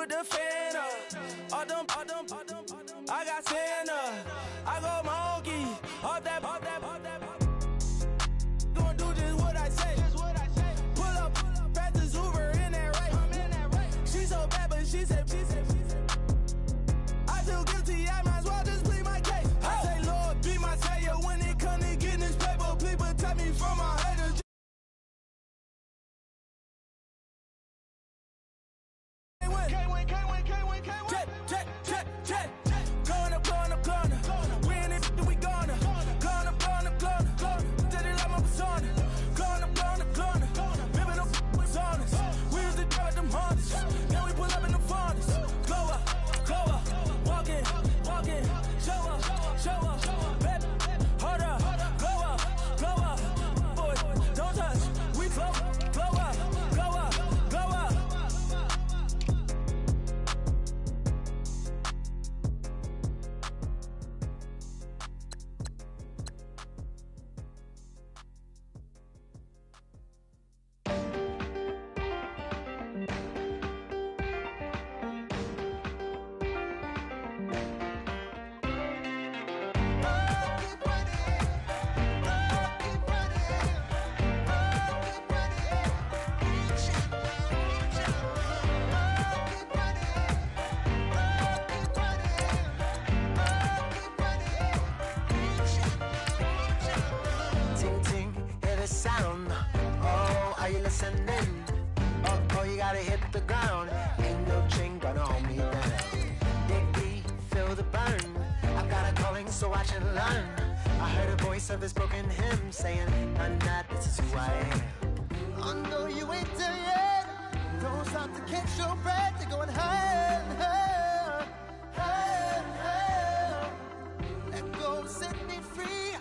with the fan up. All them, I got Santa. I go monkey. Off that. Gonna do just what I say. Pull up, practice Uber in that race. She so bad, but she said. I feel guilty, I might as well just plead my case. I say, Lord, be my savior when it come to getting this paper. Please protect me from my haters. Can't win. Check. Going up. Win it, we gonna. Going up. Till they love my persona. Going up. Ripping up was honest. We used to drive them Hondas. Now we pull up in the Fondas. Glow up. Walking. Show up. Baby, hold up. Glow up. Boys, don't touch. We glow up. Sound. Oh, are you listening? Oh, you gotta hit the ground. Ain't no chain gonna hold me down. Dig deep, feel the burn. I've got a calling, so watch and learn. I heard a voice of this broken hymn saying, "None that this is who I am." I know you ain't there yet. Don't stop to catch your breath. You're going higher. Let go, set me free.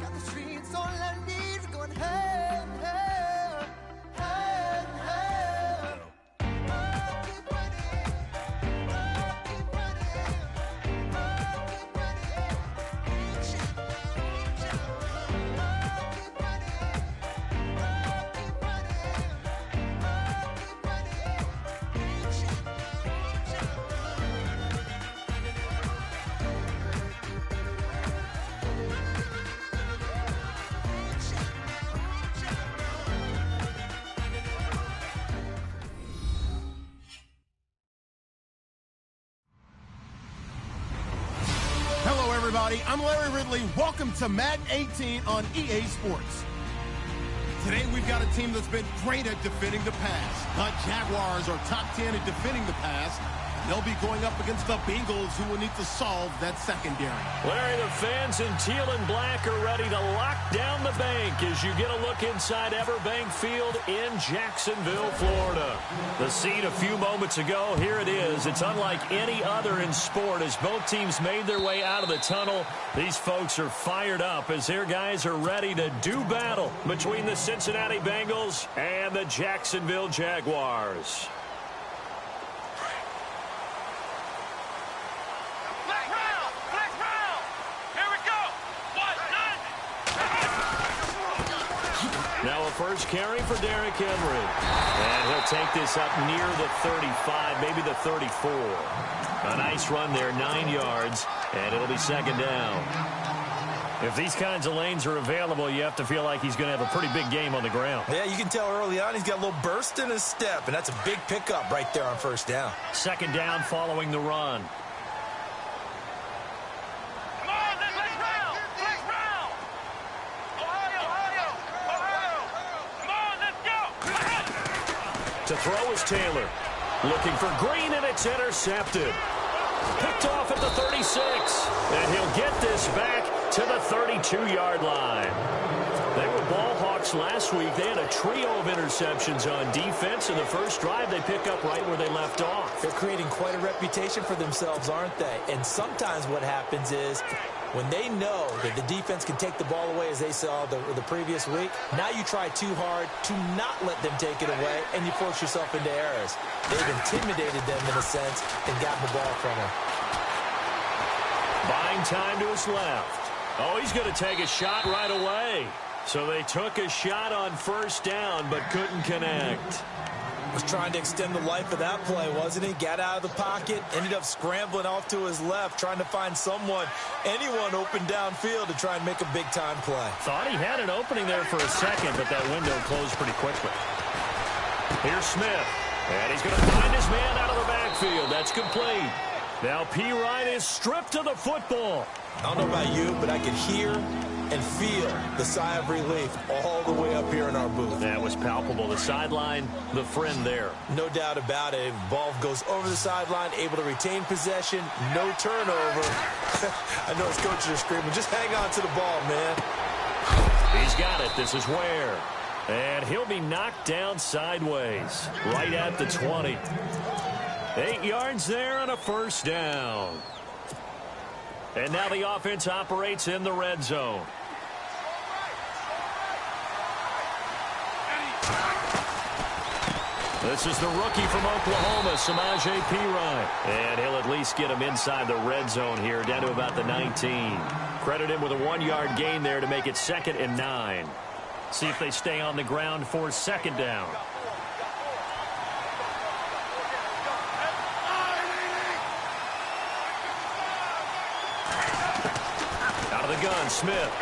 Got the streets all I need. Going hell. Everybody, I'm Larry Ridley. Welcome to Madden 18 on EA Sports. Today we've got a team that's been great at defending the pass. The Jaguars are top 10 at defending the pass. They'll be going up against the Bengals, who will need to solve that secondary. Larry, the fans in teal and black are ready to lock down the bank as you get a look inside Everbank Field in Jacksonville, Florida. The scene a few moments ago, here it is. It's unlike any other in sport as both teams made their way out of the tunnel. These folks are fired up as their guys are ready to do battle between the Cincinnati Bengals and the Jacksonville Jaguars. Now a first carry for Derrick Henry. And he'll take this up near the 35, maybe the 34. A nice run there, 9 yards, and it'll be second down. If these kinds of lanes are available, you have to feel like he's going to have a pretty big game on the ground. Yeah, you can tell early on he's got a little burst in his step, and that's a big pickup right there on first down. Second down following the run. To throw is Taylor. Looking for Green, and it's intercepted. Picked off at the 36. And he'll get this back to the 32-yard line. They were ball hawks last week. They had a trio of interceptions on defense. In the first drive, they pick up right where they left off. They're creating quite a reputation for themselves, aren't they? And sometimes what happens is when they know that the defense can take the ball away, as they saw the previous week, now you try too hard to not let them take it away, and you force yourself into errors. They've intimidated them in a sense and gotten the ball from them. Buying time to his left. Oh, he's going to take a shot right away. So they took a shot on first down, but couldn't connect. Was trying to extend the life of that play, wasn't he? Got out of the pocket, ended up scrambling off to his left, trying to find anyone open downfield to try and make a big-time play. Thought he had an opening there for a second, but that window closed pretty quickly. Here's Smith, and he's going to find his man out of the backfield. That's complete. Now P. Ryan is stripped of the football. I don't know about you, but I could hear and feel the sigh of relief all the way up here in our booth. That was palpable. The sideline, the friend there. No doubt about it. Ball goes over the sideline, able to retain possession, no turnover. I know his coaches are screaming, just hang on to the ball, man. He's got it. This is Ware. And he'll be knocked down sideways, right at the 20. 8 yards there on a first down. And now the offense operates in the red zone. This is the rookie from Oklahoma, Samaje Perine. And he'll at least get him inside the red zone here, down to about the 19. Credit him with a 1-yard gain there to make it 2nd and 9. See if they stay on the ground for 2nd down. Out of the gun, Smith.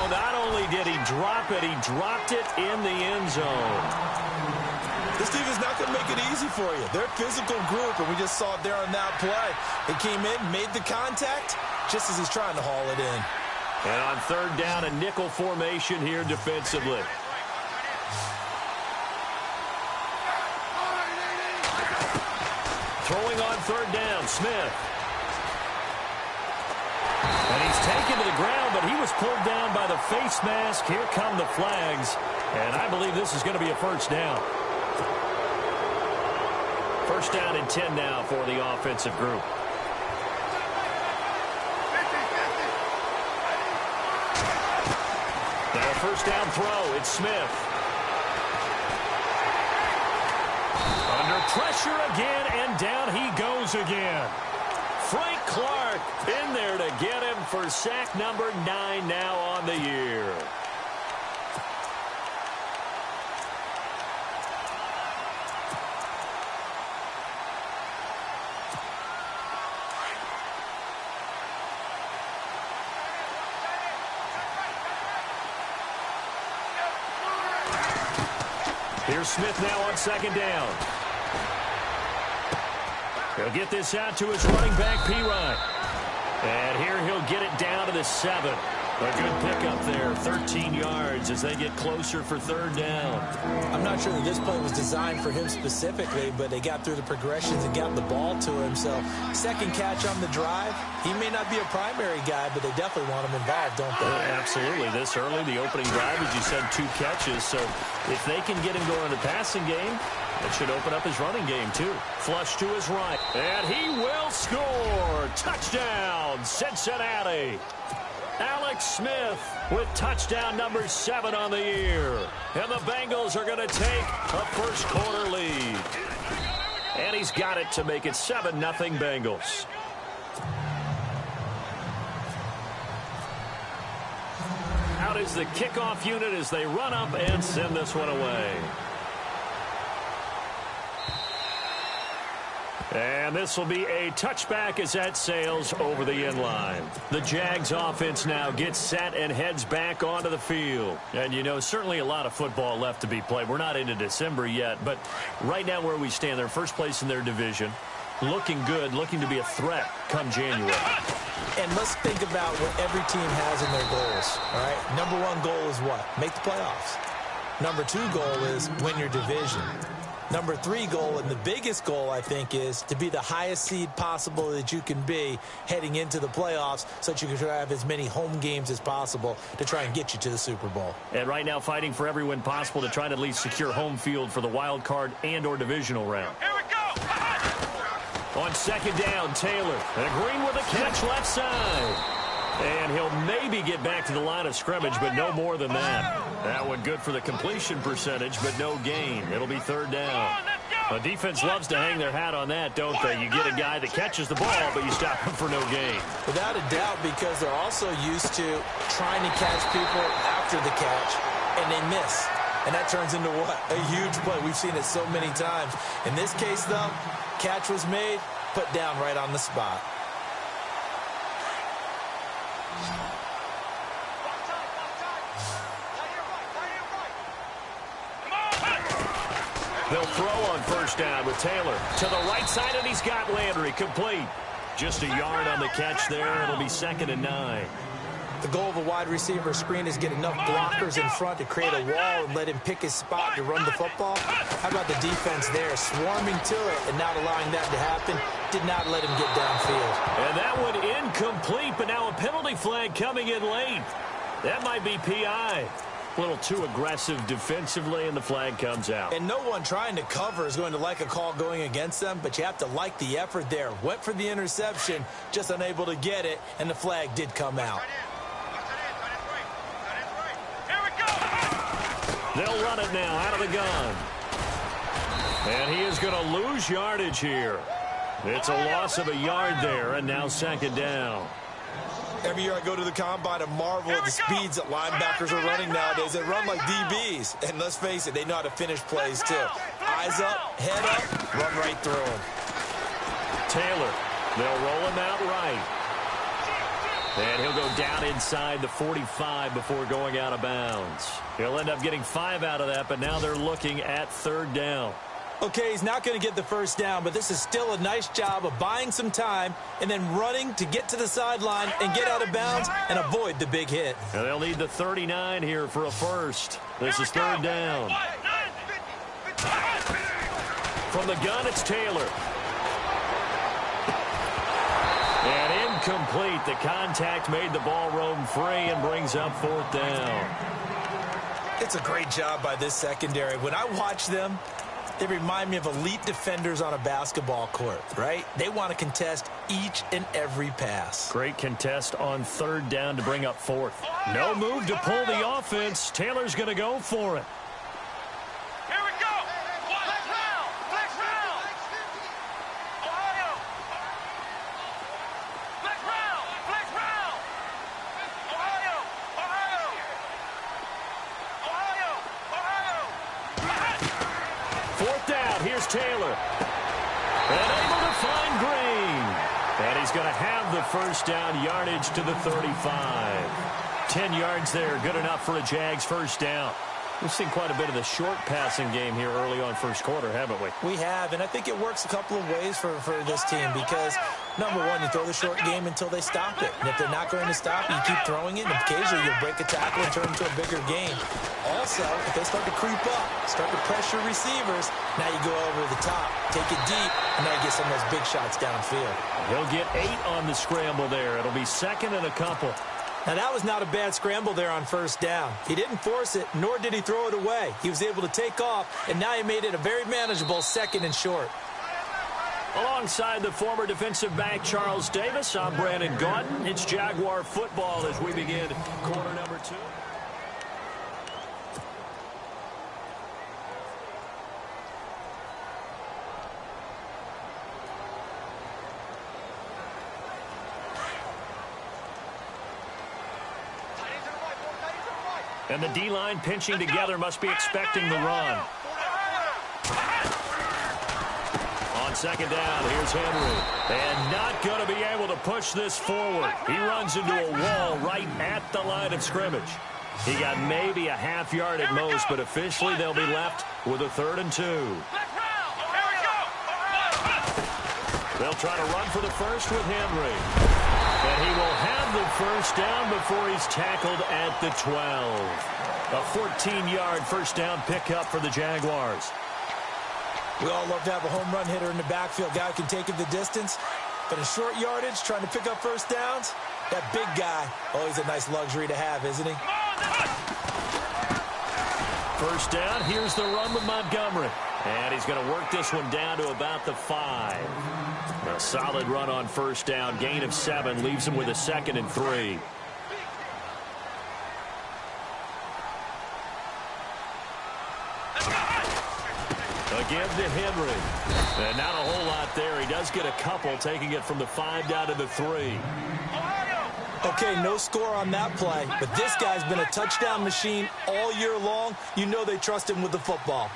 Not only did he drop it, he dropped it in the end zone. This team is not going to make it easy for you. They're a physical group, and we just saw it there on that play. It came in, made the contact, just as he's trying to haul it in. And on 3rd down, a nickel formation here defensively. Throwing on 3rd down, Smith. And he's taken to the ground, but he was pulled down by the face mask. Here come the flags. And I believe this is going to be a first down. First down and 10 now for the offensive group. Now a first down throw. It's Smith. Under pressure again, and down he goes again. Frank Clark in there to get him for sack number 9 now on the year. Here's Smith now on 2nd down. He'll get this out to his running back, Perine. And here he'll get it down to the 7. A good pickup there, 13 yards as they get closer for 3rd down. I'm not sure that this play was designed for him specifically, but they got through the progressions and got the ball to him. So, second catch on the drive. He may not be a primary guy, but they definitely want him involved, don't they? Absolutely. This early, the opening drive, as you said, 2 catches. So, if they can get him going in the passing game, it should open up his running game, too. Flush to his right. And he will score. Touchdown, Cincinnati. Alex Smith with touchdown number 7 on the year. And the Bengals are going to take a first-quarter lead. And he's got it to make it 7-0 Bengals. Out is the kickoff unit as they run up and send this one away. And this will be a touchback as that sails over the end line. The Jags offense now gets set and heads back onto the field. And, you know, certainly a lot of football left to be played. We're not into December yet, but right now where we stand, they're first place in their division. Looking good, looking to be a threat come January. And let's think about what every team has in their goals, all right? Number 1 goal is what? Make the playoffs. Number 2 goal is win your division. Number 3 goal, and the biggest goal, I think, is to be the highest seed possible that you can be heading into the playoffs so that you can have as many home games as possible to try and get you to the Super Bowl. And right now fighting for every win possible to try to at least secure home field for the wild card and or divisional round. Here we go. On 2nd down, Taylor. And Green with a catch left side. And he'll maybe get back to the line of scrimmage, but no more than that. That one good for the completion percentage, but no gain. It'll be 3rd down. Let's go. The defense loves to hang their hat on that, don't they? You get a guy that catches the ball, but you stop him for no gain. Without a doubt, because they're also used to trying to catch people after the catch, and they miss. And that turns into what? A huge play. We've seen it so many times. In this case, though, catch was made, put down right on the spot. They'll throw on first down with Taylor. To the right side, and he's got Landry complete. Just a yard on the catch there. It'll be 2nd and 9. The goal of a wide receiver screen is get enough blockers in front to create a wall and let him pick his spot to run the football. How about the defense there, swarming to it and not allowing that to happen? Did not let him get downfield. And that one incomplete, but now a penalty flag coming in late. That might be PI. A little too aggressive defensively, and the flag comes out. And no one trying to cover is going to like a call going against them, but you have to like the effort there. Went for the interception, just unable to get it, and the flag did come out. They'll run it now out of the gun. And he is going to lose yardage here. It's a loss of a yard there, and now 2nd down. Every year I go to the combine and marvel at the speeds that linebackers are running nowadays. They run like DBs. And let's face it, they know how to finish plays too. Eyes up, head up, run right through them. Taylor, they'll roll him out right. And he'll go down inside the 45 before going out of bounds. He'll end up getting 5 out of that, but now they're looking at 3rd down. Okay, he's not going to get the first down, but this is still a nice job of buying some time and then running to get to the sideline and get out of bounds and avoid the big hit. And they'll need the 39 here for a first. This is 3rd down. From the gun, it's Taylor. And incomplete. The contact made the ball roam free and brings up 4th down. It's a great job by this secondary. When I watch them, they remind me of elite defenders on a basketball court, right? They want to contest each and every pass. Great contest on 3rd down to bring up 4th. No move to pull the offense. Taylor's going to go for it. Here we go. Flex round. Flex round. Ohio. Flex round. Flex round. Ohio. Ohio. Ohio. Ohio. 4th down. Here's Taylor. And able to find Green. And he's going to have the first down yardage to the 35. 10 yards there. Good enough for a Jags first down. We've seen quite a bit of the short passing game here early on first quarter, haven't we? We have, and I think it works a couple of ways for this team because, number one, you throw the short game until they stop it. And if they're not going to stop it, you keep throwing it, and occasionally you'll break a tackle and turn into a bigger game. Also, if they start to creep up, start to pressure receivers, now you go over the top, take it deep, and now you get some of those big shots downfield. He'll get 8 on the scramble there. It'll be 2nd and a couple. Now, that was not a bad scramble there on first down. He didn't force it, nor did he throw it away. He was able to take off, and now he made it a very manageable 2nd and short. Alongside the former defensive back Charles Davis, I'm Brandon Gaudin. It's Jaguar football as we begin quarter number 2. And the D-line pinching together must be expecting the run. On 2nd down, here's Henry. And not going to be able to push this forward. He runs into a wall right at the line of scrimmage. He got maybe a half yard at most, but officially they'll be left with a 3rd and 2. They'll try to run for the first with Henry. And he will have the first down before he's tackled at the 12. A 14-yard first down pickup for the Jaguars. We all love to have a home run hitter in the backfield. Guy who can take it the distance. But in short yardage, trying to pick up first downs, that big guy, always a nice luxury to have, isn't he? First down, here's the run with Montgomery. And he's going to work this one down to about the 5. A solid run on first down. Gain of 7 leaves him with a 2nd and 3. Again to Henry. And not a whole lot there. He does get a couple, taking it from the 5 down to the 3. Okay, no score on that play, but this guy's been a touchdown machine all year long. You know they trust him with the football.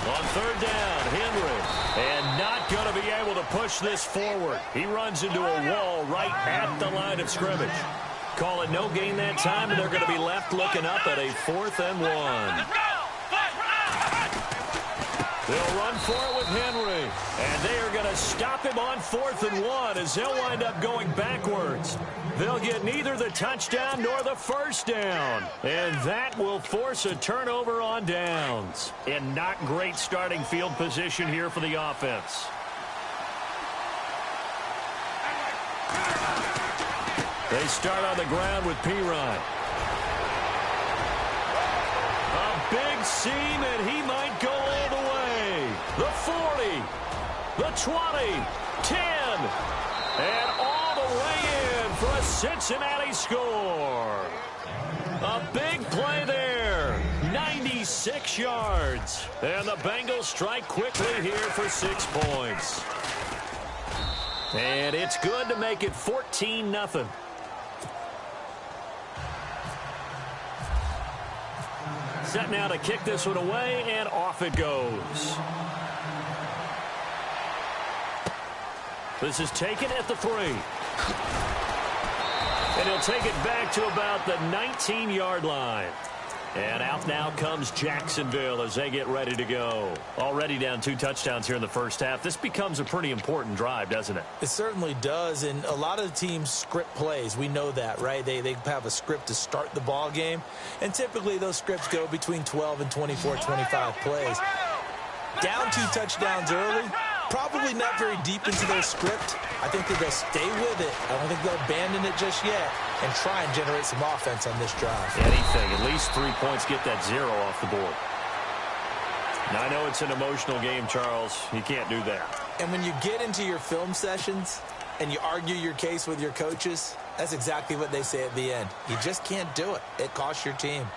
On 3rd down, Henry, and not going to be able to push this forward. He runs into a wall right at the line of scrimmage. Call it no gain that time, and they're going to be left looking up at a 4th and 1. They'll run for it with Henry, and they are going to stop him on 4th and 1 as they'll wind up going backwards. They'll get neither the touchdown nor the 1st down, and that will force a turnover on downs. And not great starting field position here for the offense. They start on the ground with Pirine. A big seam, and he might go all the way. The 40, the 20, 10, and all the way in for a Cincinnati score. A big play there. 96 yards. And the Bengals strike quickly here for 6 points. And it's good to make it 14-0. Set now to kick this one away, and off it goes. This is taken at the 3. And he'll take it back to about the 19-yard line. And out now comes Jacksonville as they get ready to go. Already down 2 touchdowns here in the first half. This becomes a pretty important drive, doesn't it? It certainly does, and a lot of the teams script plays. We know that, right? They have a script to start the ball game, and typically those scripts go between 12 and 24, 25 plays. Down 2 touchdowns early, probably not very deep into their script. I think that they'll stay with it. I don't think they'll abandon it just yet and try and generate some offense on this drive. Anything, at least 3 points, get that 0 off the board. Now, I know it's an emotional game, Charles. You can't do that. And when you get into your film sessions and you argue your case with your coaches, that's exactly what they say at the end. You just can't do it. It costs your team.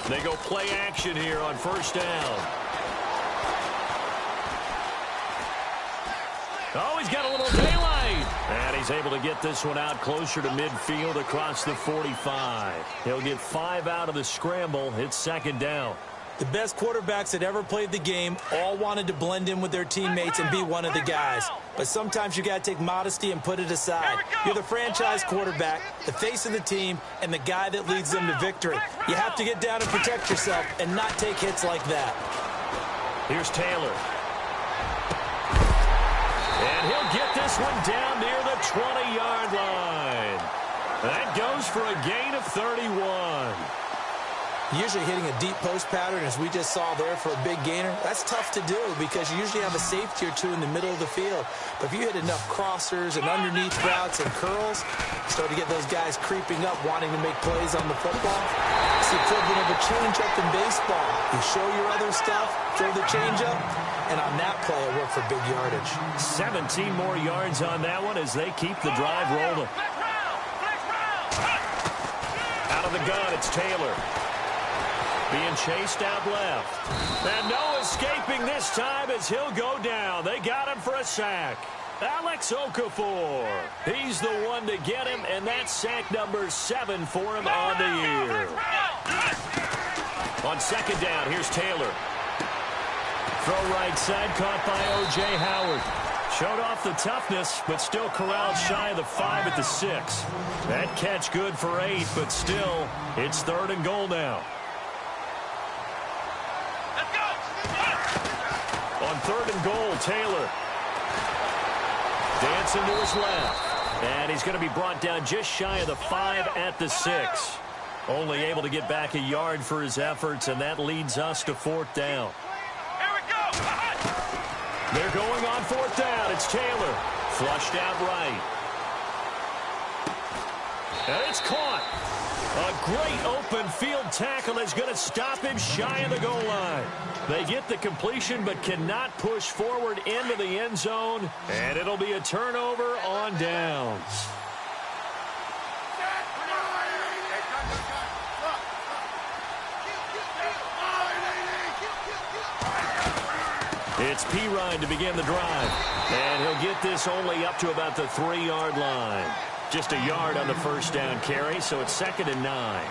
They go play action here on 1st down. Oh, he's got a little daylight. And he's able to get this one out closer to midfield across the 45. He'll get 5 out of the scramble. It's 2nd down. The best quarterbacks that ever played the game all wanted to blend in with their teammates and be one of the guys. But sometimes you got to take modesty and put it aside. You're the franchise quarterback, the face of the team, and the guy that leads them to victory. You have to get down and protect yourself and not take hits like that. Here's Taylor. And he'll get this one down near the 20-yard line. That goes for a gain of 31. Usually hitting a deep post pattern, as we just saw there, for a big gainer, that's tough to do because you usually have a safety or 2 in the middle of the field. But if you hit enough crossers and underneath routes and curls, start to get those guys creeping up, wanting to make plays on the football. It's the equivalent of a changeup in baseball. You show your other stuff, throw the changeup, and on that play, it worked for big yardage. 17 more yards on that one as they keep the drive rolling. Out of the gun, it's Taylor. Being chased out left. And no escaping this time as he'll go down. They got him for a sack. Alex Okafor. He's the one to get him, and that's sack number 7 for him on the year. On 2nd down, here's Taylor. Throw right side, caught by O.J. Howard. Showed off the toughness, but still corralled shy of the 5 at the 6. That catch good for 8, but still, it's 3rd and goal now. On 3rd and goal, Taylor. Dancing to his left. And he's going to be brought down just shy of the 5 at the 6. Only able to get back a yard for his efforts, and that leads us to 4th down. Here we go. They're going on 4th down. It's Taylor. Flushed out right. And it's caught. A great open field tackle is going to stop him shy of the goal line. They get the completion but cannot push forward into the end zone, and it'll be a turnover on downs. It's Pirine to begin the drive, and he'll get this only up to about the 3-yard line. Just a yard on the first down carry, so it's 2nd and 9.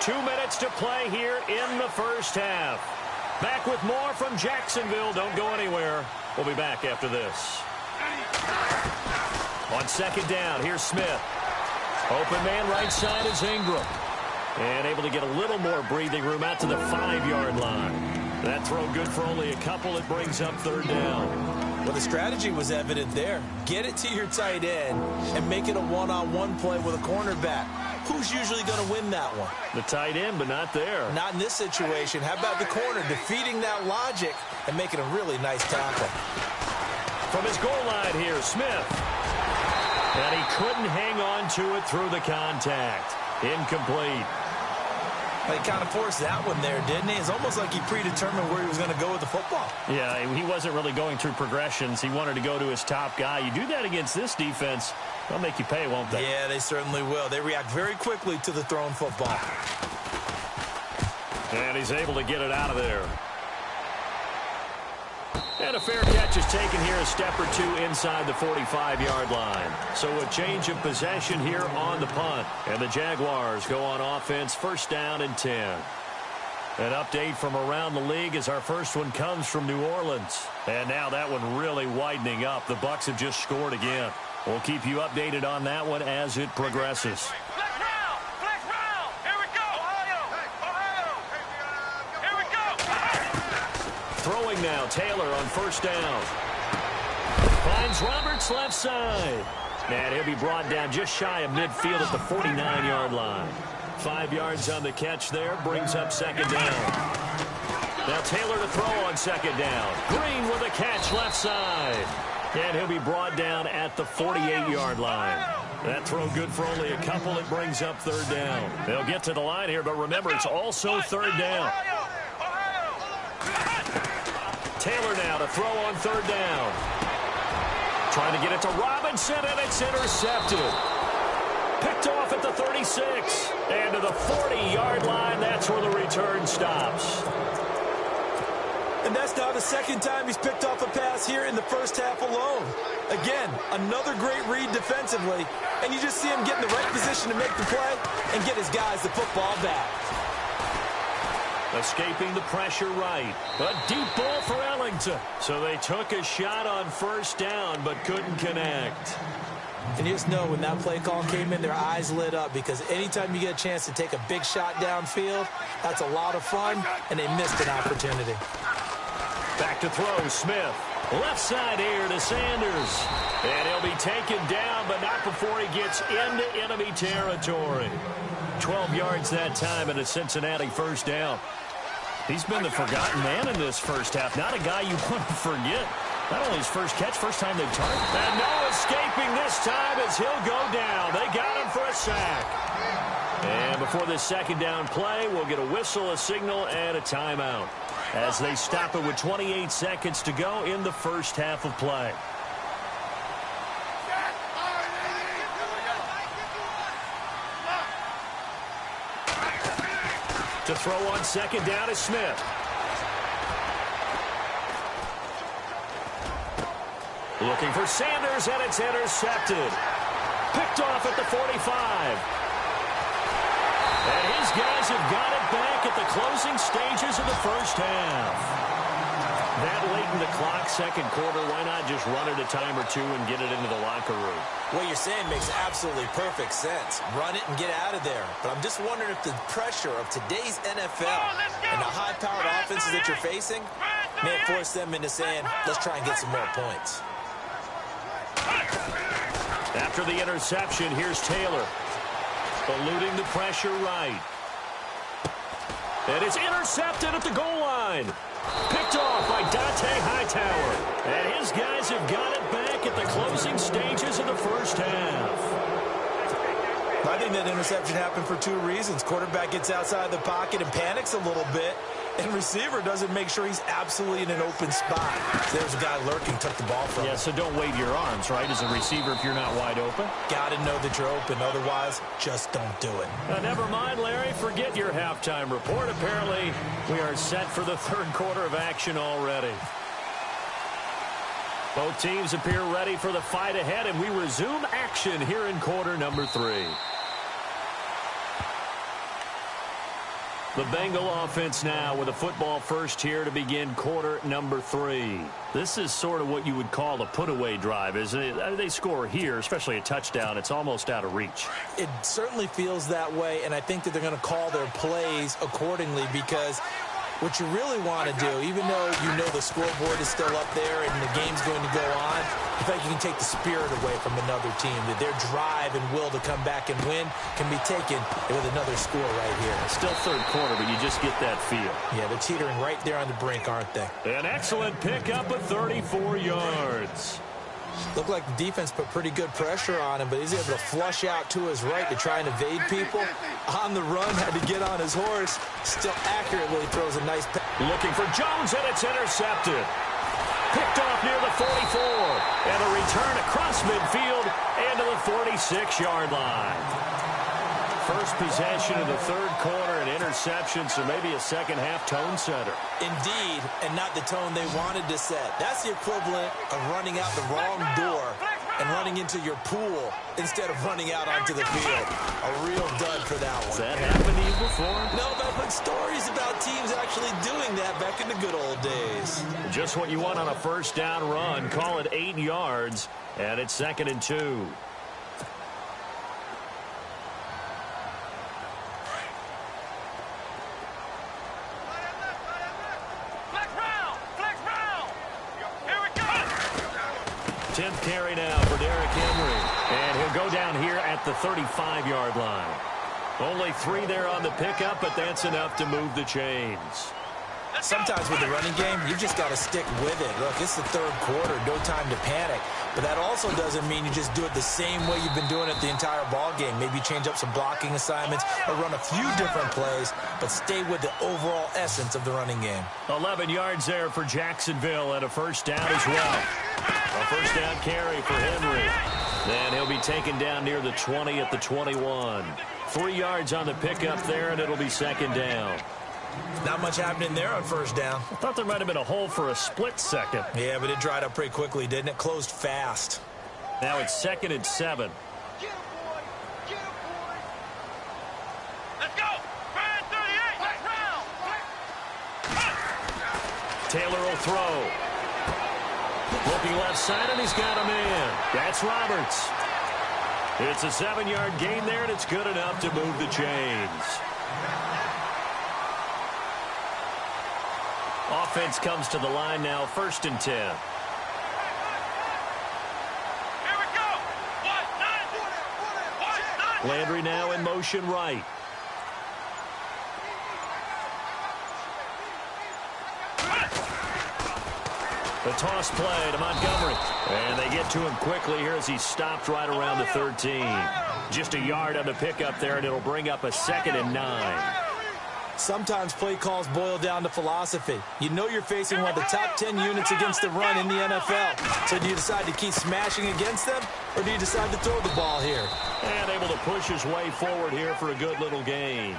Two minutes to play here in the first half. Back with more from Jacksonville. Don't go anywhere. We'll be back after this. On 2nd down, here's Smith. Open man right side is Ingram. And able to get a little more breathing room out to the 5-yard line. That throw good for only a couple. It brings up 3rd down. Well, the strategy was evident there. Get it to your tight end and make it a one-on-one play with a cornerback. Who's usually going to win that one? The tight end, but not there. Not in this situation. How about the corner defeating that logic and making a really nice tackle? From his goal line here, Smith. And he couldn't hang on to it through the contact. Incomplete. He kind of forced that one there, didn't he? It's almost like he predetermined where he was going to go with the football. Yeah, he wasn't really going through progressions. He wanted to go to his top guy. You do that against this defense, they'll make you pay, won't they? Yeah, they certainly will. They react very quickly to the thrown football. And he's able to get it out of there. And a fair catch is taken here, a step or two inside the 45-yard line. So a change of possession here on the punt. And the Jaguars go on offense, 1st down and 10. An update from around the league as our first one comes from New Orleans. And now that one really widening up. The Bucs have just scored again. We'll keep you updated on that one as it progresses. Throwing now, Taylor on 1st down. Finds Roberts left side. And he'll be brought down just shy of midfield at the 49-yard line. 5 yards on the catch there, brings up 2nd down. Now Taylor to throw on 2nd down. Green with a catch left side. And he'll be brought down at the 48-yard line. That throw good for only a couple. It brings up 3rd down. They'll get to the line here, but remember, it's also 3rd down. Taylor now to throw on 3rd down. Trying to get it to Robinson, and it's intercepted. Picked off at the 36. And to the 40-yard line, that's where the return stops. And that's now the 2nd time he's picked off a pass here in the first half alone. Again, another great read defensively, and you just see him get in the right position to make the play and get his guys the football back. Escaping the pressure right. A deep ball for Ellington. So they took a shot on 1st down, but couldn't connect. And you just know when that play call came in, their eyes lit up, because anytime you get a chance to take a big shot downfield, that's a lot of fun, and they missed an opportunity. Back to throw, Smith. Left side air to Sanders. And he'll be taken down, but not before he gets into enemy territory. 12 yards that time, and a Cincinnati 1st down. He's been the forgotten man in this first half. Not a guy you want to forget. Not only his first catch, first time they've targeted. And no escaping this time as he'll go down. They got him for a sack. And before this 2nd down play, we'll get a whistle, a signal, and a timeout as they stop it with 28 seconds to go in the first half of play. To throw on 2nd down is Smith. Looking for Sanders, and it's intercepted. Picked off at the 45. And his guys have got it back at the closing stages of the first half. That late in the clock, 2nd quarter, why not just run it a time or two and get it into the locker room? What you're saying makes absolutely perfect sense. Run it and get out of there. But I'm just wondering if the pressure of today's NFL and the high-powered offenses that you're facing may force them into saying, let's try and get some more points. After the interception, here's Taylor. Eluding the pressure right. And it's intercepted at the goal line. Picked off by Dante Hightower. And his guys have got it back at the closing stages of the first half. I think that interception happened for two reasons. Quarterback gets outside the pocket and panics a little bit, and receiver doesn't make sure he's absolutely in an open spot. There's a guy lurking, took the ball from him. Yeah, so don't wave your arms, right, as a receiver if you're not wide open. Got to know that you're open. Otherwise, just don't do it. Never mind, Larry. Forget your halftime report. Apparently, we are set for the third quarter of action already. Both teams appear ready for the fight ahead, and we resume action here in quarter number 3. The Bengal offense now with a football first here to begin quarter number 3. This is sort of what you would call a put-away drive, isn't it? They score here, especially a touchdown. It's almost out of reach. It certainly feels that way, and I think that they're going to call their plays accordingly because what you really want to do, even though you know the scoreboard is still up there and the game's going to go on, in fact, you can take the spirit away from another team, that their drive and will to come back and win can be taken with another score right here. Still third quarter, but you just get that feel. Yeah, they're teetering right there on the brink, aren't they? An excellent pickup of 34 yards. Looked like the defense put pretty good pressure on him, but he's able to flush out to his right to try and evade people. On the run, had to get on his horse. Still accurately throws a nice pass. Looking for Jones, and it's intercepted. Picked off near the 44. And a return across midfield and to the 46-yard line. First possession of the third quarter, an interception, so maybe a second-half tone setter. Indeed, and not the tone they wanted to set. That's the equivalent of running out the wrong door and running into your pool instead of running out onto the field. A real dud for that one. Has that happened to you before? No, but I've heard stories about teams actually doing that back in the good old days. Just what you want on a first down run. Call it 8 yards, and it's 2nd and 2. Tenth carry now for Derrick Henry. And he'll go down here at the 35-yard line. Only 3 there on the pickup, but that's enough to move the chains. Sometimes with the running game, you've just got to stick with it. Look, it's the third quarter, no time to panic. But that also doesn't mean you just do it the same way you've been doing it the entire ball game. Maybe change up some blocking assignments or run a few different plays, but stay with the overall essence of the running game. 11 yards there for Jacksonville and a first down as well. A first down carry for Henry. Then he'll be taken down near the 20 at the 21. 3 yards on the pickup there, and it'll be 2nd down. Not much happening there on first down. I thought there might have been a hole for a split second. Yeah, but it dried up pretty quickly, didn't it? Closed fast. Now it's 2nd and 7. Let's go. 38. Round. Taylor will throw. Looking left side, and he's got a man. That's Roberts. It's a 7-yard gain there, and it's good enough to move the chains. Offense comes to the line now, 1st and 10. Here we go. 1-9. Landry now in motion right. The toss play to Montgomery. And they get to him quickly here as he stopped right around the 13. Just a yard on the pickup there, and it'll bring up a 2nd and 9. Sometimes play calls boil down to philosophy. You know you're facing one of the top 10 units against the run in the NFL. So do you decide to keep smashing against them, or do you decide to throw the ball here? And able to push his way forward here for a good little gain.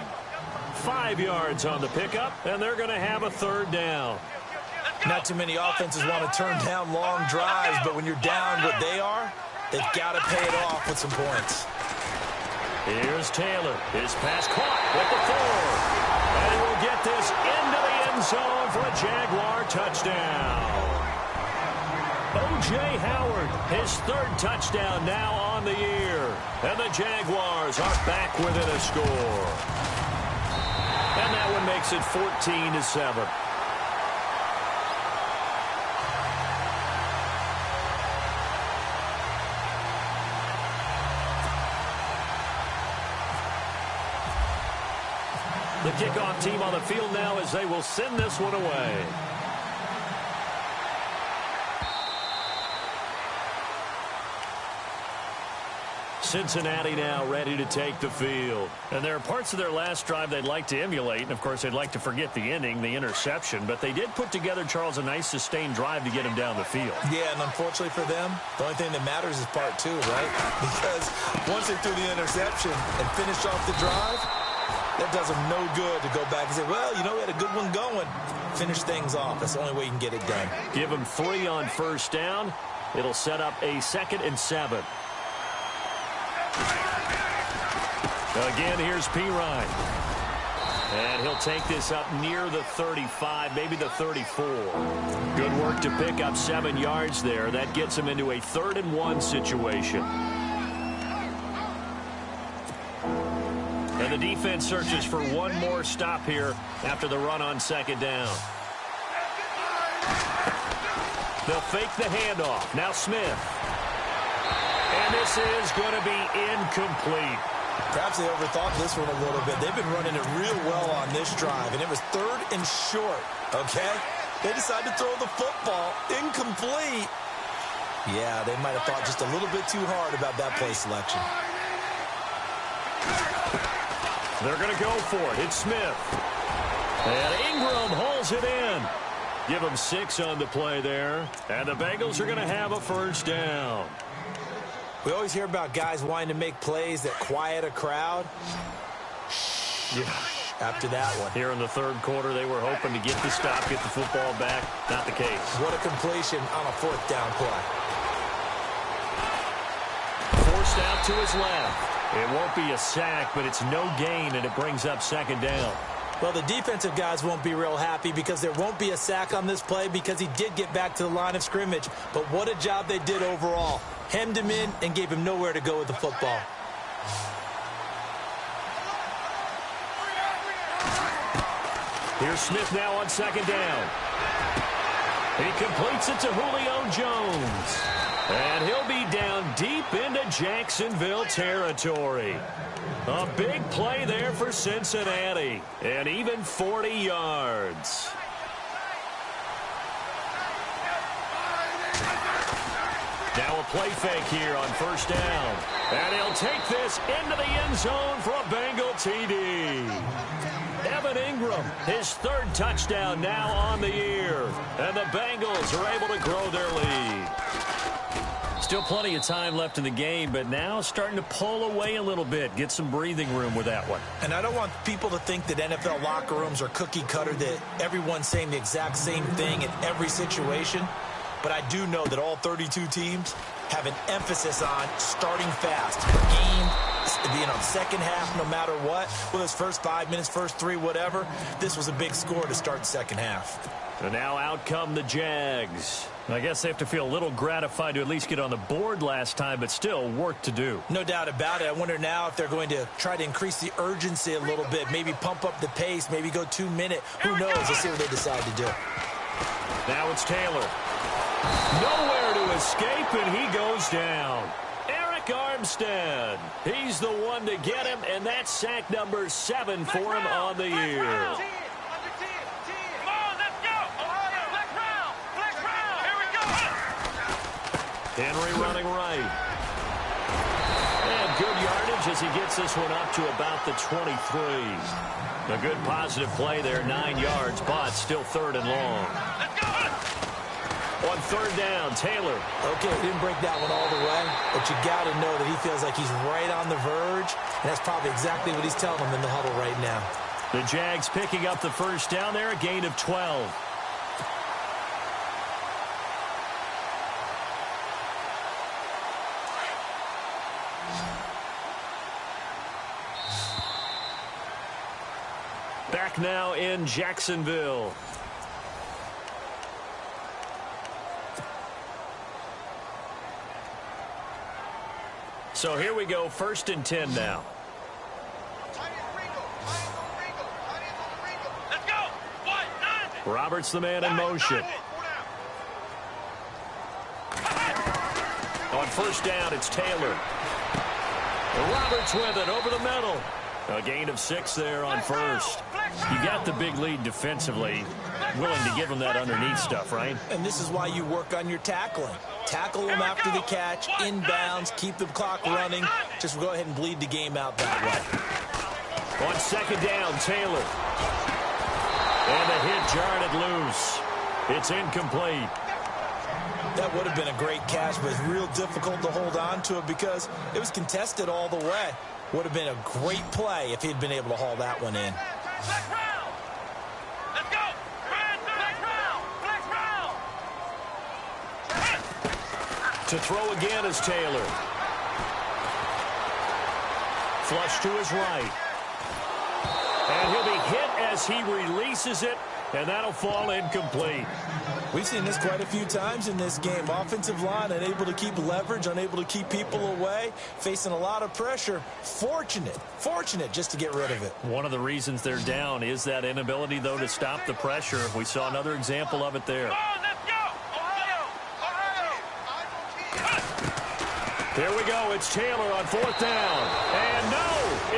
5 yards on the pickup, and they're going to have a 3rd down. Not too many offenses want to turn down long drives, but when you're down what they are, they've got to pay it off with some points. Here's Taylor. His pass caught with the 4. And he will get this into the end zone for a Jaguar touchdown. O.J. Howard, his 3rd touchdown now on the year. And the Jaguars are back within a score. And that one makes it 14-7. The kickoff team on the field now as they will send this one away. Cincinnati now ready to take the field. And there are parts of their last drive they'd like to emulate. And, of course, they'd like to forget the ending, the interception. But they did put together, Charles, a nice sustained drive to get him down the field. Yeah, and unfortunately for them, the only thing that matters is part two, right? Because once they threw the interception and finished off the drive, that does them no good to go back and say, well, you know, we had a good one going. Finish things off. That's the only way you can get it done. Give them 3 on first down. It'll set up a 2nd and 7. Again, here's Pirine. And he'll take this up near the 35, maybe the 34. Good work to pick up 7 yards there. That gets him into a 3rd and 1 situation. And the defense searches for one more stop here after the run on 2nd down. They'll fake the handoff. Now Smith. And this is going to be incomplete. Perhaps they overthought this one a little bit. They've been running it real well on this drive, and it was 3rd and short, okay? They decided to throw the football. Incomplete. Yeah, they might have thought just a little bit too hard about that play selection. They're going to go for it. It's Smith. And Ingram hauls it in. Give them 6 on the play there. And the Bengals are going to have a first down. We always hear about guys wanting to make plays that quiet a crowd. Yeah. After that one. Here in the 3rd quarter, they were hoping to get the stop, get the football back. Not the case. What a completion on a 4th down play. Forced out to his left. It won't be a sack, but it's no gain, and it brings up 2nd down. Well, the defensive guys won't be real happy because there won't be a sack on this play because he did get back to the line of scrimmage. But what a job they did overall. Hemmed him in and gave him nowhere to go with the football. Here's Smith now on 2nd down. He completes it to Julio Jones. And he'll be down deep into Jacksonville territory. A big play there for Cincinnati. And even 40 yards. Now a play fake here on 1st down. And he'll take this into the end zone for a Bengal TD. Evan Ingram, his 3rd touchdown now on the year. And the Bengals are able to grow their lead. Still plenty of time left in the game, but now starting to pull away a little bit. Get some breathing room with that one. And I don't want people to think that NFL locker rooms are cookie cutter, that everyone's saying the exact same thing in every situation. But I do know that all 32 teams have an emphasis on starting fast. Game, second half, no matter what. Whether it's first 5 minutes, first 3, whatever. This was a big score to start second half. And now out come the Jags. I guess they have to feel a little gratified to at least get on the board last time, but still work to do. No doubt about it. I wonder now if they're going to try to increase the urgency a little bit, maybe pump up the pace, maybe go 2 minute. Who knows? Let's see what they decide to do. Now it's Taylor. Nowhere to escape, and he goes down. Eric Armstead. He's the one to get him, and that's sack number 7 for him on the year. Henry running right. And good yardage as he gets this one up to about the 23. A good positive play there, 9 yards, but still 3rd and long. On 3rd down, Taylor. Okay, he didn't break that one all the way, but you got to know that he feels like he's right on the verge, and that's probably exactly what he's telling them in the huddle right now. The Jags picking up the first down there, a gain of 12. Back now in Jacksonville. So here we go, 1st and 10 now. Let's go. Roberts the man in motion. On 1st down, it's Taylor. Roberts with it over the middle. A gain of 6 there on 1st. You got the big lead defensively. Willing to give him that underneath stuff, right? And this is why you work on your tackling. Tackle them after the catch, inbounds, keep the clock running. Just go ahead and bleed the game out that way. On second down, Taylor. And the hit jarred it loose. It's incomplete. That would have been a great catch, but it's real difficult to hold on to it because it was contested all the way. Would have been a great play if he'd been able to haul that one in. To throw again is Taylor. Flush to his right. And he'll be hit as he releases it, and that'll fall incomplete. We've seen this quite a few times in this game. Offensive line unable to keep leverage, unable to keep people away, facing a lot of pressure. Fortunate just to get rid of it. One of the reasons they're down is that inability, though, to stop the pressure. We saw another example of it there. Here we go. It's Taylor on fourth down. And no,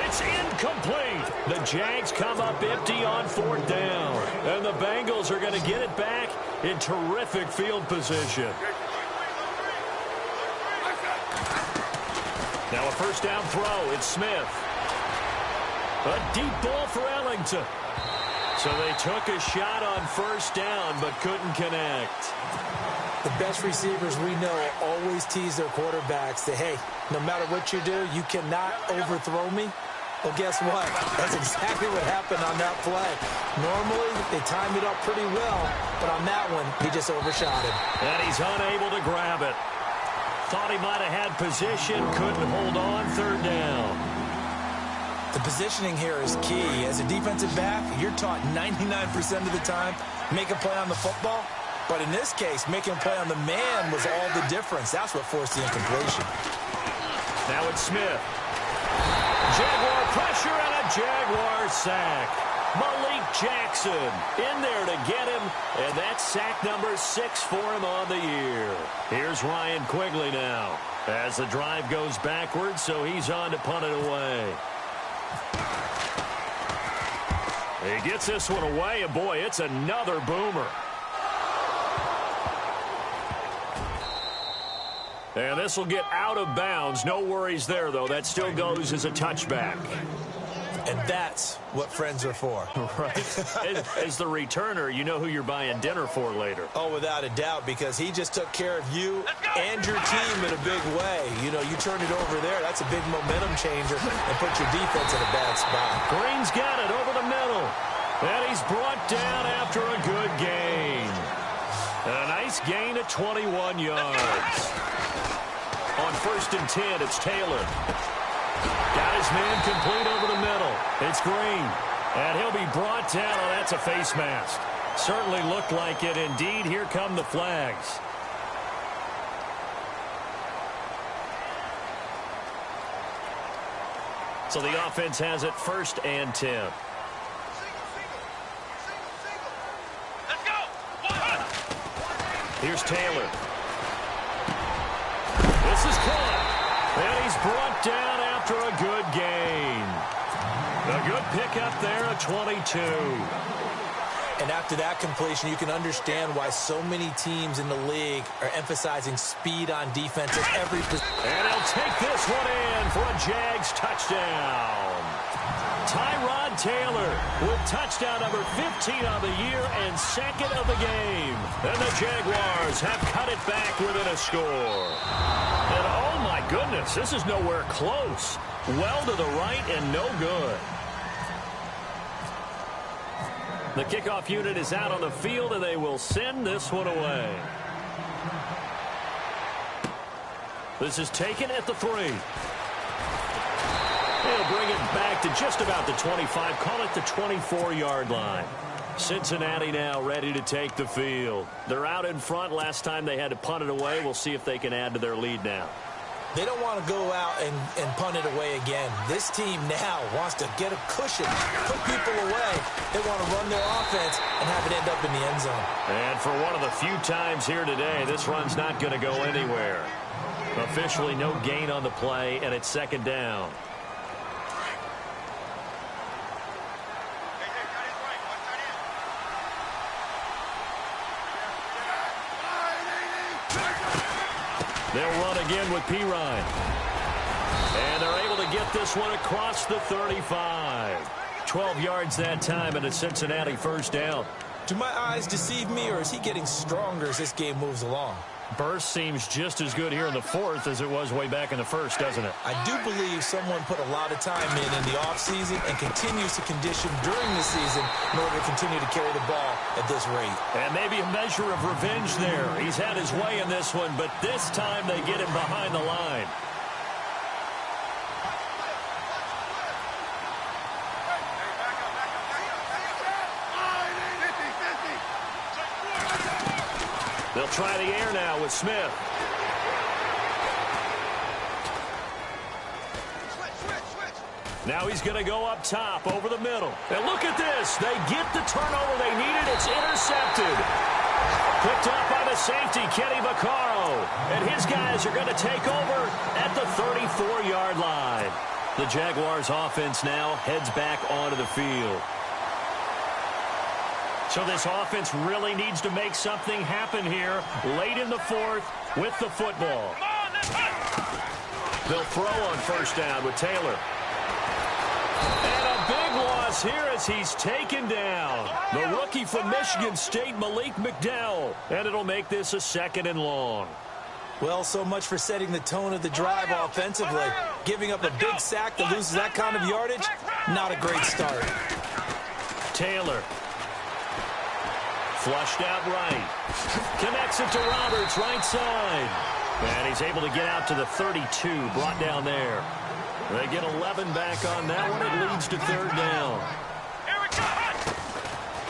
it's incomplete. The Jags come up empty on fourth down. And the Bengals are going to get it back in terrific field position. Now a first down throw. It's Smith. A deep ball for Ellington. So they took a shot on first down but couldn't connect. The best receivers we know always tease their quarterbacks that, hey, no matter what you do, you cannot overthrow me. Well, guess what? That's exactly what happened on that play. Normally, they timed it up pretty well, but on that one, he just overshot it. And he's unable to grab it. Thought he might have had position, couldn't hold on, third down. The positioning here is key. As a defensive back, you're taught 99% of the time, make a play on the football. But in this case, making a play on the man was all the difference. That's what forced the incompletion. Now it's Smith. Jaguar pressure and a Jaguar sack. Malik Jackson in there to get him, and that's sack number 6 for him on the year. Here's Ryan Quigley now as the drive goes backwards, so he's on to punt it away. He gets this one away, and boy, it's another boomer. And this will get out of bounds. No worries there, though. That still goes as a touchback. And that's what friends are for. Right. As the returner, you know who you're buying dinner for later. Oh, without a doubt, because he just took care of you and your team in a big way. You know, you turn it over there. That's a big momentum changer and put your defense in a bad spot. Green's got it over the middle. And he's brought down after a good gain. A nice gain at 21 yards. On first and 10, it's Taylor. Got his man complete over the middle. It's Green. And he'll be brought down. Oh, that's a face mask. Certainly looked like it. Indeed, here come the flags. So the offense has it first and 10. Let's go. Here's Taylor. This is caught. And he's brought down after a good gain. A good pickup there at 22. And after that completion, you can understand why so many teams in the league are emphasizing speed on defense at every position. And he'll take this one in for a Jags touchdown. Tyrod Taylor with touchdown number 15 of the year and second of the game. And the Jaguars have cut it back within a score. And oh my goodness, this is nowhere close. Well to the right and no good. The kickoff unit is out on the field, and they will send this one away. This is taken at the 3. They'll bring it back to just about the 25, call it the 24-yard line. Cincinnati now ready to take the field. They're out in front. Last time they had to punt it away. We'll see if they can add to their lead now. They don't want to go out and punt it away again. This team now wants to get a cushion, put people away. They want to run their offense and have it end up in the end zone. And for one of the few times here today, this run's not going to go anywhere. Officially no gain on the play, and it's second down. They'll run again with Pirine. And they're able to get this one across the 35. 12 yards that time and a Cincinnati first down. Do my eyes deceive me, or is he getting stronger as this game moves along? Burst seems just as good here in the fourth as it was way back in the first, doesn't it? I do believe someone put a lot of time in the offseason and continues to condition during the season in order to continue to carry the ball at this rate. And maybe a measure of revenge there. He's had his way in this one, but this time they get him behind the line. They'll try the air now with Smith. Now he's going to go up top over the middle. And look at this. They get the turnover they needed. It's intercepted. Picked up by the safety, Kenny Vaccaro. And his guys are going to take over at the 34-yard line. The Jaguars offense now heads back onto the field. So this offense really needs to make something happen here late in the fourth with the football. They'll throw on first down with Taylor. And a big loss here as he's taken down. The rookie from Michigan State, Malik McDowell. And it'll make this a 2nd and long. Well, so much for setting the tone of the drive offensively. Giving up a big sack that loses that kind of yardage, not a great start. Taylor. Flushed out right. Connects it to Roberts, right side. And he's able to get out to the 32, brought down there. They get 11 back on that one. It leads to 3rd down.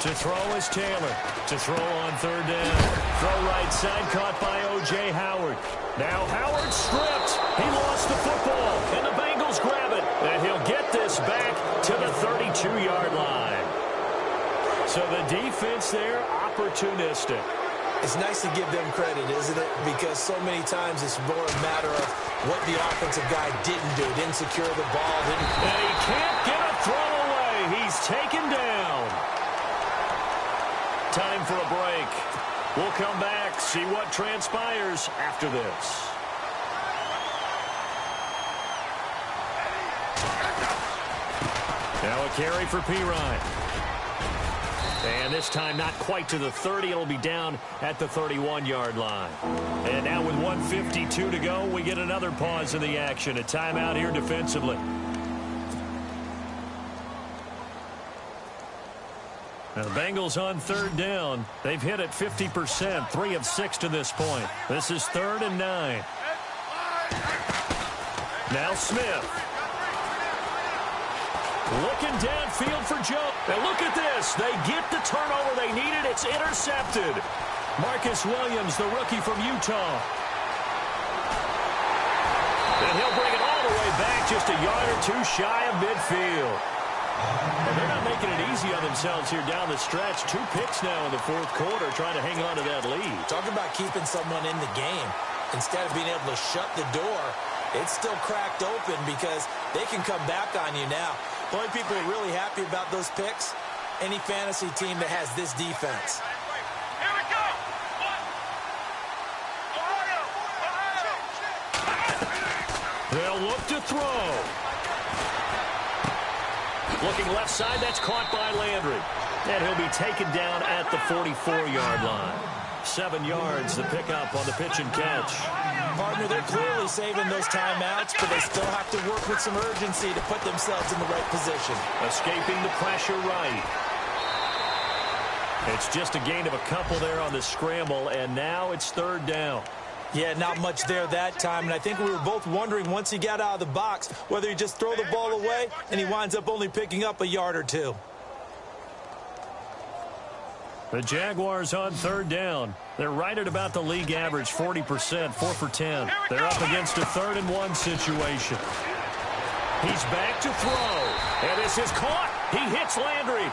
To throw is Taylor. To throw on 3rd down. Throw right side, caught by O.J. Howard. Now Howard stripped. He lost the football, and the Bengals grab it. And he'll get this back to the 32-yard line. So the defense there, opportunistic. It's nice to give them credit, isn't it? Because so many times it's more a matter of what the offensive guy didn't do. Didn't secure the ball. And he can't get a throw away. He's taken down. Time for a break. We'll come back, see what transpires after this. Now a carry for Pirine. And this time not quite to the 30. It'll be down at the 31-yard line. And now with 1:52 to go, we get another pause in the action. A timeout here defensively. Now the Bengals on 3rd down. They've hit it 50%, 3 of 6 to this point. This is 3rd and 9. Now Smith. Looking downfield for Joe. And look at this. They get the turnover they needed. It's intercepted. Marcus Williams, the rookie from Utah. And he'll bring it all the way back, just a yard or two shy of midfield. And they're not making it easy on themselves here down the stretch. 2 picks now in the 4th quarter, trying to hang on to that lead. Talk about keeping someone in the game. Instead of being able to shut the door, it's still cracked open because they can come back on you now. The only people who are really happy about those picks, any fantasy team that has this defense. Here we go. They'll look to throw. Looking left side, that's caught by Landry. And he'll be taken down at the 44-yard line. 7 yards, the pickup on the pitch and catch. Partner, they're clearly saving those timeouts, but they still have to work with some urgency to put themselves in the right position. Escaping the pressure right. It's just a gain of a couple there on the scramble, and now it's 3rd down. Yeah, not much there that time, and I think we were both wondering once he got out of the box whether he just throw the ball away, and he winds up only picking up a yard or 2. The Jaguars on 3rd down. They're right at about the league average, 40%, 4 for 10. They're up against a 3rd and 1 situation. He's back to throw. And this is caught. He hits Landry.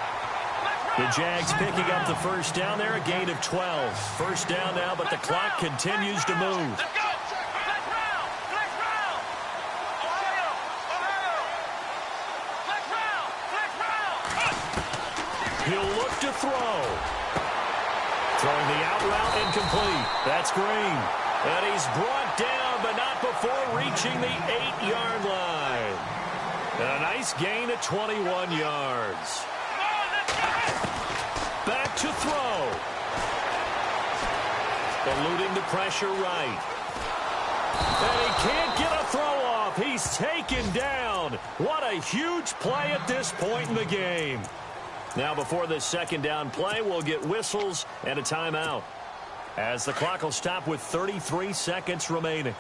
The Jags picking up the first down there, a gain of 12. First down now, but the clock continues to move. He'll look to throw. Throwing the out route incomplete. That's Green. And he's brought down it before reaching the 8-yard line. And a nice gain of 21 yards. Back to throw. Eluding the pressure right. And he can't get a throw off. He's taken down. What a huge play at this point in the game. Now before this second down play, we'll get whistles and a timeout, as the clock will stop with 33 seconds remaining.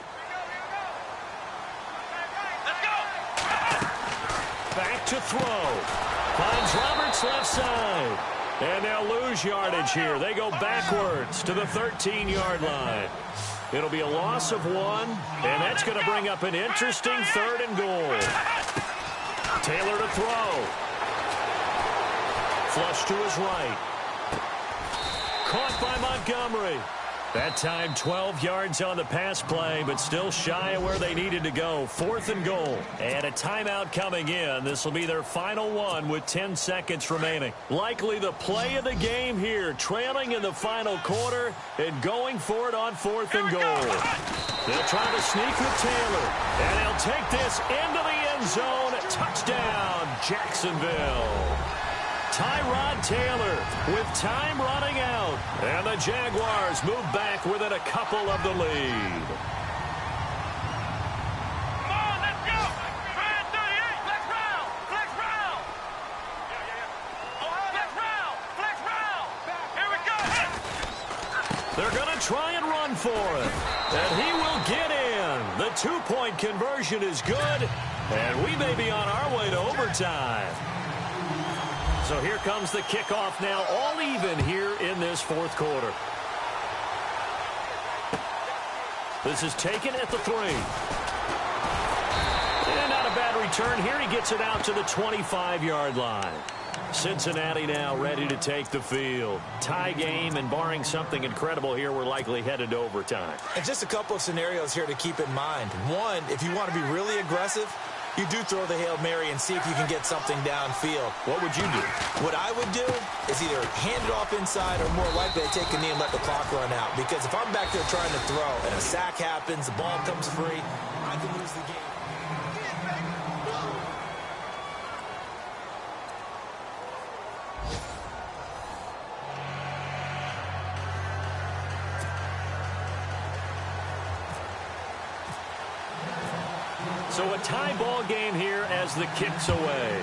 Back to throw. Finds Roberts left side. And they'll lose yardage here. They go backwards to the 13-yard line. It'll be a loss of 1, and that's going to bring up an interesting 3rd and goal. Taylor to throw. Flush to his right. Caught by Montgomery. That time 12 yards on the pass play, but still shy of where they needed to go. 4th and goal. And a timeout coming in. This will be their final one with 10 seconds remaining. Likely the play of the game here, trailing in the final quarter and going for it on 4th and goal. They'll try to sneak with Taylor, and they'll take this into the end zone. Touchdown, Jacksonville. Tyrod Taylor with time running out. And the Jaguars move back within a couple of the lead. Come on, let's go. 38, flex round, flex round. Flex round. Here we go. They're going to try and run for it. And he will get in. The 2-point conversion is good. And we may be on our way to overtime. So here comes the kickoff now, all even here in this 4th quarter. This is taken at the 3. And not a bad return here. He gets it out to the 25-yard line. Cincinnati now ready to take the field. Tie game, and barring something incredible here, we're likely headed to overtime. And just a couple of scenarios here to keep in mind. One, if you want to be really aggressive, you do throw the Hail Mary and see if you can get something downfield. What would you do? What I would do is either hand it off inside, or more likely I take a knee and let the clock run out. Because if I'm back there trying to throw and a sack happens, the ball comes free, I can lose the game. So a tie ball game here as the kick's away.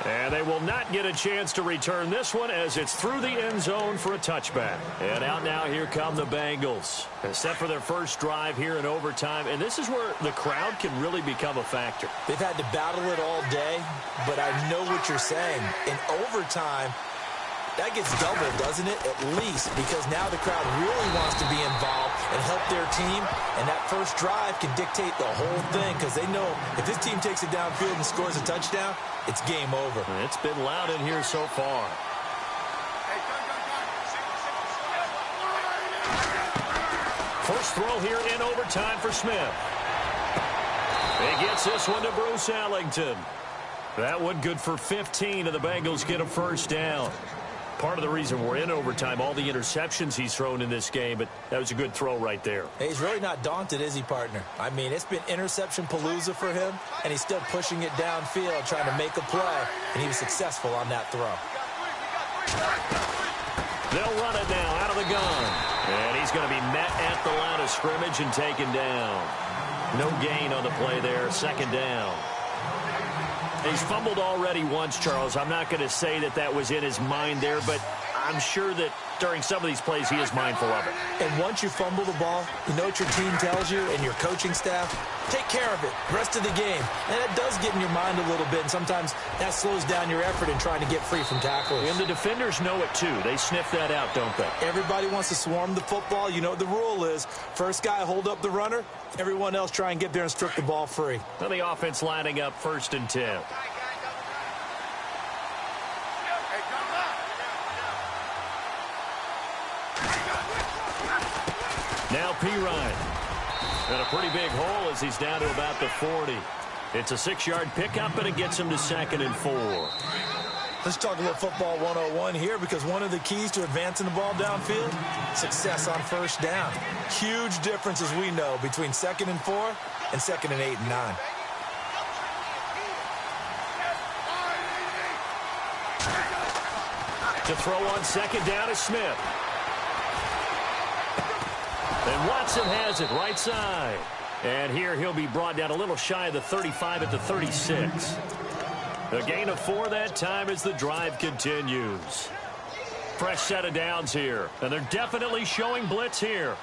And they will not get a chance to return this one, as it's through the end zone for a touchback. And out now, here come the Bengals. Set for their first drive here in overtime. And this is where the crowd can really become a factor. They've had to battle it all day, but I know what you're saying. In overtime, that gets doubled, doesn't it? At least, because now the crowd really wants to be involved and help their team, and that first drive can dictate the whole thing, because they know if this team takes it downfield and scores a touchdown, it's game over. It's been loud in here so far. First throw here in overtime for Smith. He gets this one to Bruce Ellington. That one good for 15, and the Bengals get a first down. Part of the reason we're in overtime, all the interceptions he's thrown in this game, but that was a good throw right there. Hey, he's really not daunted, is he, partner? I mean, it's been interception palooza for him, and he's still pushing it downfield, trying to make a play, and he was successful on that throw. They'll run it now out of the gun, and he's going to be met at the line of scrimmage and taken down. No gain on the play there, second down. He's fumbled already once, Charles. I'm not going to say that that was in his mind there, but I'm sure that during some of these plays he is mindful of it. And once you fumble the ball, you know what your team tells you and your coaching staff? Take care of it. Rest of the game. And it does get in your mind a little bit, and sometimes that slows down your effort in trying to get free from tacklers. And the defenders know it too. They sniff that out, don't they? Everybody wants to swarm the football. You know what the rule is. First guy hold up the runner. Everyone else try and get there and strip the ball free. Well, the offense lining up 1st and 10. Now Pirine. And a pretty big hole as he's down to about the 40. It's a 6-yard pickup, and it gets him to 2nd and 4. Let's talk a little football 101 here, because one of the keys to advancing the ball downfield, success on first down. Huge difference, as we know, between 2nd and 4 and 2nd and 8 and 9. To throw on 2nd down is Smith. And Watson has it right side. And here he'll be brought down a little shy of the 35 at the 36. A gain of 4 that time as the drive continues. Fresh set of downs here. And they're definitely showing blitz here.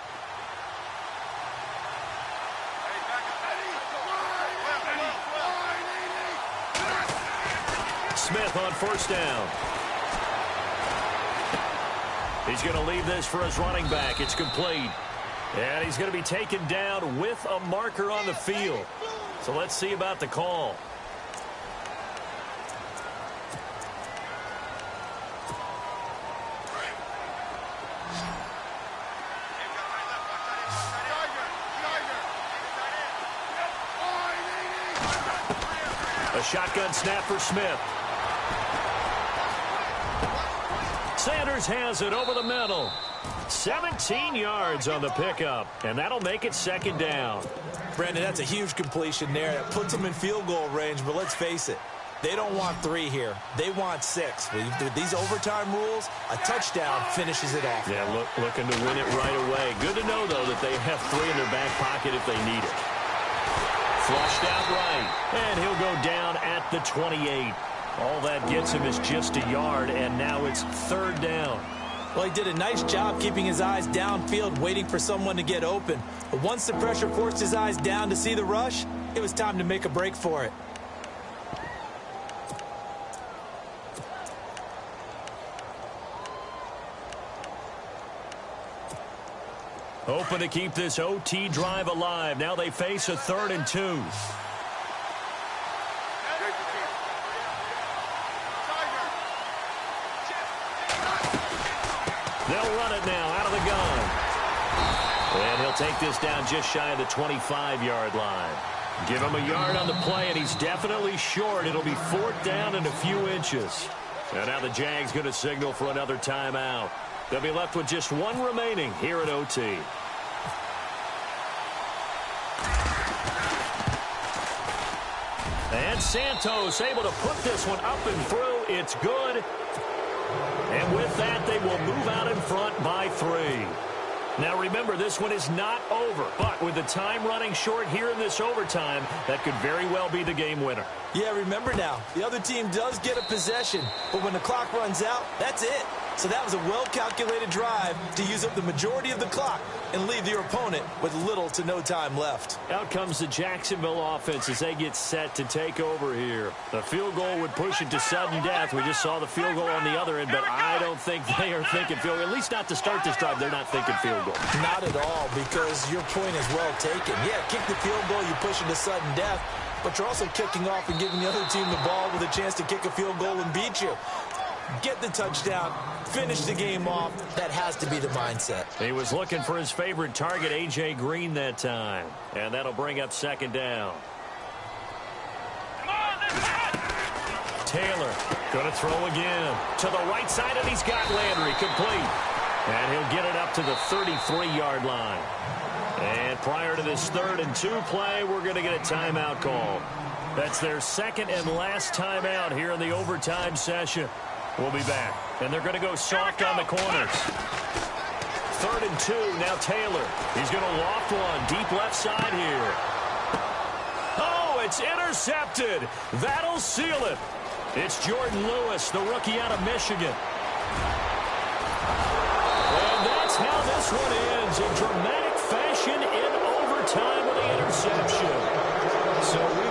Smith on 1st down. He's going to leave this for his running back. It's complete. And he's going to be taken down with a marker on the field. So let's see about the call. A shotgun snap for Smith. Sanders has it over the middle. 17 yards on the pickup, and that'll make it 2nd down. Brandon, that's a huge completion there. That puts them in field goal range, but let's face it, they don't want 3 here. They want 6. With these overtime rules, a touchdown finishes it off. Yeah, looking to win it right away. Good to know, though, that they have 3 in their back pocket if they need it. Flushed out right, and he'll go down at the 28. All that gets him is just a yard, and now it's 3rd down. Well, he did a nice job keeping his eyes downfield, waiting for someone to get open. But once the pressure forced his eyes down to see the rush, it was time to make a break for it. Hoping to keep this OT drive alive. Now they face a 3rd and 2. They'll run it now out of the gun. And he'll take this down just shy of the 25-yard line. Give him a yard on the play, and he's definitely short. It'll be 4th down and a few inches. And now the Jags going to signal for another timeout. They'll be left with just 1 remaining here at OT. And Santos able to put this one up and through. It's good. And with that, they will move out in front by 3. Now, remember, this one is not over. But with the time running short here in this overtime, that could very well be the game winner. Yeah, remember now, the other team does get a possession. But when the clock runs out, that's it. So that was a well-calculated drive to use up the majority of the clock and leave your opponent with little to no time left. Out comes the Jacksonville offense as they get set to take over here. The field goal would push it to sudden death. We just saw the field goal on the other end, but I don't think they are thinking field goal. At least not to start this drive. They're not thinking field goal. Not at all, because your point is well taken. Yeah, kick the field goal, you push it to sudden death, but you're also kicking off and giving the other team the ball with a chance to kick a field goal and beat you. Get the touchdown, finish the game off. That has to be the mindset. He was looking for his favorite target, A.J. Green, that time. And that'll bring up 2nd down. Taylor going to throw again. To the right side, and he's got Landry complete. And he'll get it up to the 33-yard line. And prior to this 3rd and 2 play, we're going to get a timeout call. That's their 2nd and last timeout here in the overtime session. We'll be back. And they're going to go soft on the corners. 3rd and 2. Now Taylor. He's going to loft one. Deep left side here. Oh, it's intercepted. That'll seal it. It's Jordan Lewis, the rookie out of Michigan. And that's how this one ends. In dramatic fashion in overtime with the interception. So